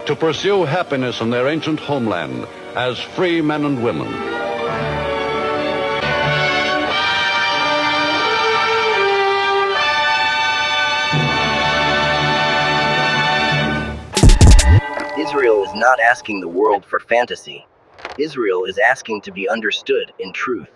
to pursue happiness in their ancient homeland as free men and women. Israel is not asking the world for fantasy. Israel is asking to be understood in truth.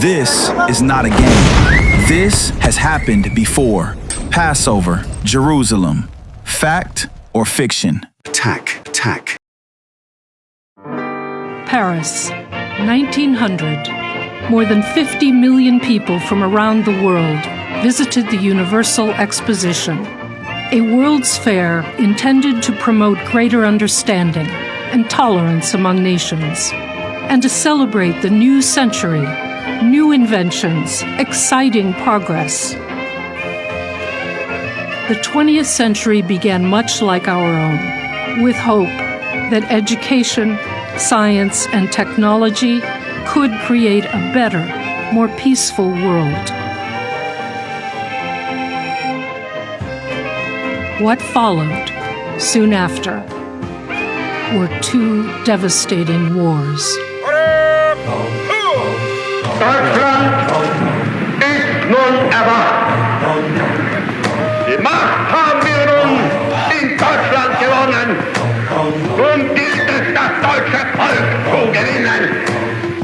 This is not a game. This has happened before. Passover, Jerusalem. Fact or fiction? Attack. Paris, 1900. More than 50 million people from around the world visited the Universal Exposition, a World's Fair intended to promote greater understanding and tolerance among nations, and to celebrate the new century, new inventions, exciting progress. The 20th century began much like our own, with hope that education, science, and technology could create a better, more peaceful world. What followed soon after were two devastating wars. Deutschland ist nun erwacht. Die Macht haben wir nun in Deutschland gewonnen. Nun gilt es, das deutsche Volk zu gewinnen.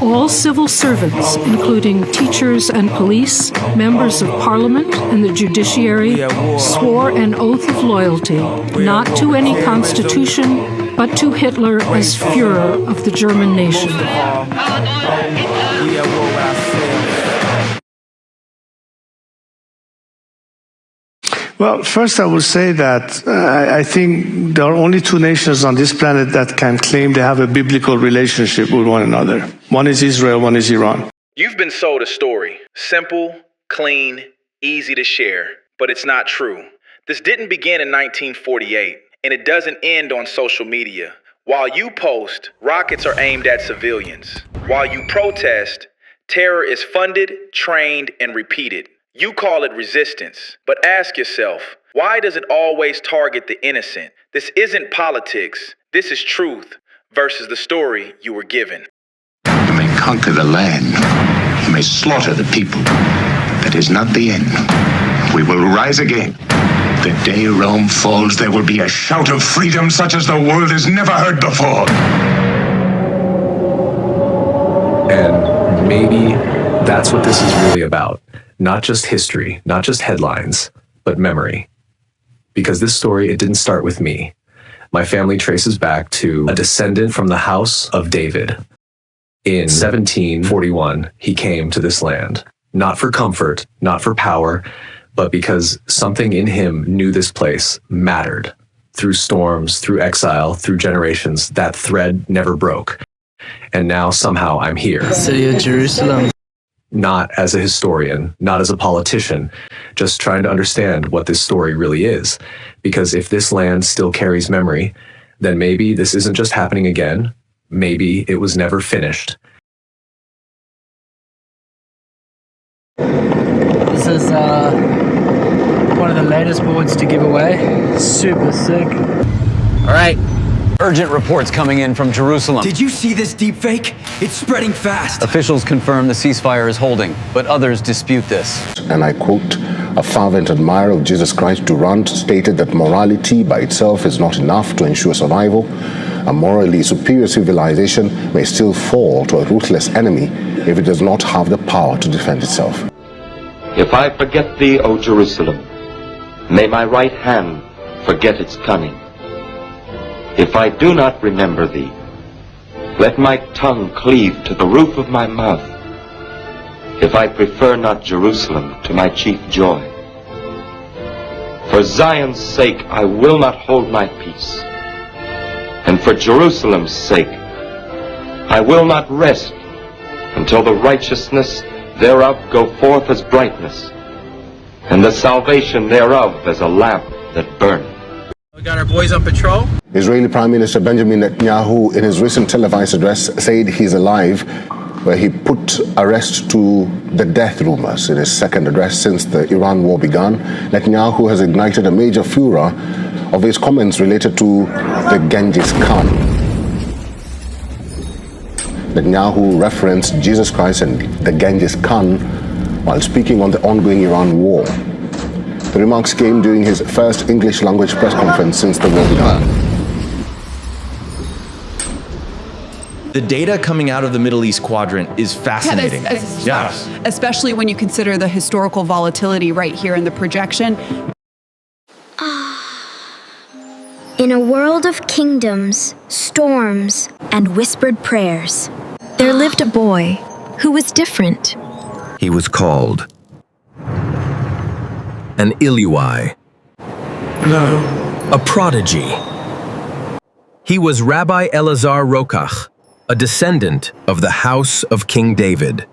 All civil servants, including teachers and police, members of parliament and the judiciary, swore an oath of loyalty, not to any constitution, but to Hitler as Führer of the German nation. Well, first I would say that I think there are only two nations on this planet that can claim they have a biblical relationship with one another. One is Israel, one is Iran. You've been sold a story. Simple, clean, easy to share. But it's not true. This didn't begin in 1948, and it doesn't end on social media. While you post, rockets are aimed at civilians. While you protest, terror is funded, trained, and repeated. You call it resistance, but ask yourself, why does it always target the innocent? This isn't politics. This is truth versus the story you were given. You may conquer the land. You may slaughter the people. That is not the end. We will rise again. The day Rome falls, there will be a shout of freedom such as the world has never heard before. And maybe that's what this is really about. Not just history, not just headlines, but memory. Because this story, it didn't start with me. My family traces back to a descendant from the house of David. In 1741, he came to this land, not for comfort, not for power, but because something in him knew this place mattered. Through storms, through exile, through generations, that thread never broke. And now somehow I'm here. City of Jerusalem. Not as a historian, not as a politician, just trying to understand what this story really is. Because if this land still carries memory, then maybe this isn't just happening again. Maybe it was never finished. This is one of the latest boards to give away. Super sick. All right. Urgent reports coming in from Jerusalem. Did you see this deepfake? It's spreading fast. Officials confirm the ceasefire is holding, but others dispute this. And I quote, a fervent admirer of Jesus Christ, Durant, stated that morality by itself is not enough to ensure survival. A morally superior civilization may still fall to a ruthless enemy if it does not have the power to defend itself. If I forget thee, O Jerusalem, may my right hand forget its cunning. If I do not remember thee, let my tongue cleave to the roof of my mouth. If I prefer not Jerusalem to my chief joy. For Zion's sake I will not hold my peace, and for Jerusalem's sake I will not rest until the righteousness thereof go forth as brightness, and the salvation thereof as a lamp that burneth. We got our boys on patrol. Israeli Prime Minister Benjamin Netanyahu, in his recent televised address, said he's alive, where he put arrest to the death rumors in his second address since the Iran war began. Netanyahu has ignited a major furor of his comments related to the Genghis Khan. Netanyahu referenced Jesus Christ and the Genghis Khan while speaking on the ongoing Iran war. The remarks came during his first English language press conference since the war began. The data coming out of the Middle East quadrant is fascinating. Yes. Especially when you consider the historical volatility right here in the projection. In a world of kingdoms, storms, and whispered prayers, there lived a boy who was different. He was called an Eliui. No. A prodigy. He was Rabbi Elazar Rokach, a descendant of the house of King David.